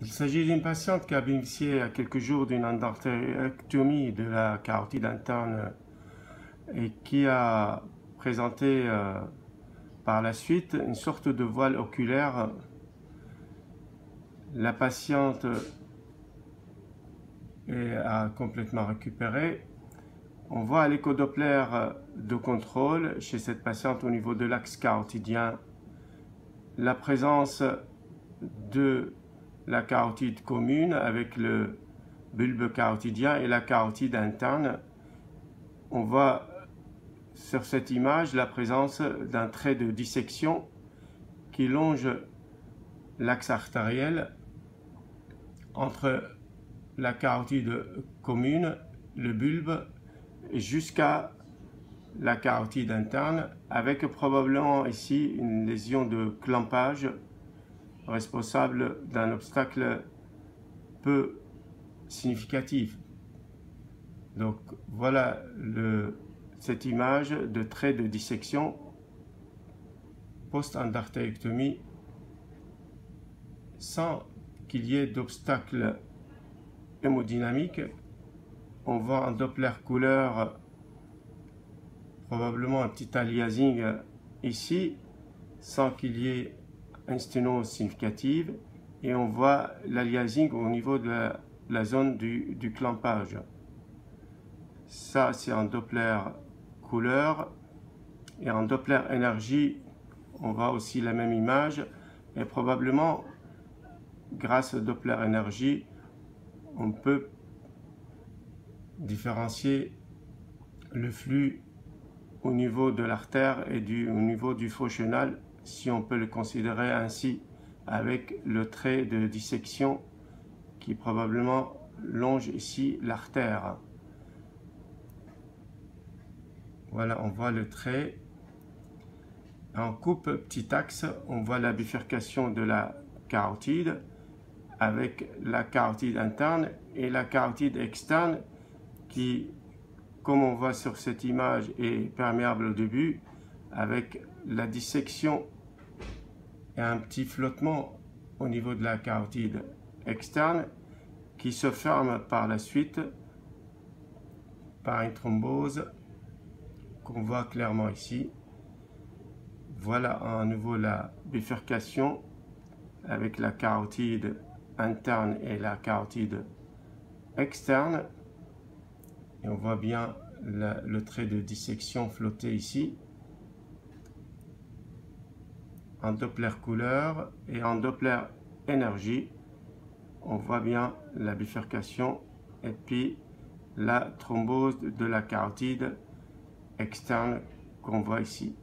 Il s'agit d'une patiente qui a bénéficié il y a quelques jours d'une endartérectomie de la carotide interne et qui a présenté par la suite une sorte de voile oculaire. La patiente a complètement récupéré. On voit à l'échodoppler de contrôle chez cette patiente au niveau de l'axe carotidien la présence de la carotide commune avec le bulbe carotidien et la carotide interne. On voit sur cette image la présence d'un trait de dissection qui longe l'axe artériel entre la carotide commune, le bulbe, jusqu'à la carotide interne, avec probablement ici une lésion de clampage responsable d'un obstacle peu significatif. Donc voilà cette image de trait de dissection post-endartérectomie sans qu'il y ait d'obstacle hémodynamique. On voit en Doppler couleur probablement un petit aliasing ici sans qu'il y ait une sténose significative, et on voit l'aliasing au niveau de la zone du clampage. Ça c'est en Doppler couleur, et en Doppler énergie on voit aussi la même image, et probablement grâce au Doppler énergie on peut différencier le flux au niveau de l'artère et au niveau du faux chenal, si on peut le considérer ainsi, avec le trait de dissection qui probablement longe ici l'artère. Voilà, on voit le trait. En coupe petit axe, on voit la bifurcation de la carotide avec la carotide interne et la carotide externe qui, comme on voit sur cette image, est perméable au début, avec la dissection et un petit flottement au niveau de la carotide externe qui se ferme par la suite par une thrombose qu'on voit clairement ici. Voilà à nouveau la bifurcation avec la carotide interne et la carotide externe. Et on voit bien le trait de dissection flotter ici. En Doppler couleur et en Doppler énergie, on voit bien la bifurcation et puis la thrombose de la carotide externe qu'on voit ici.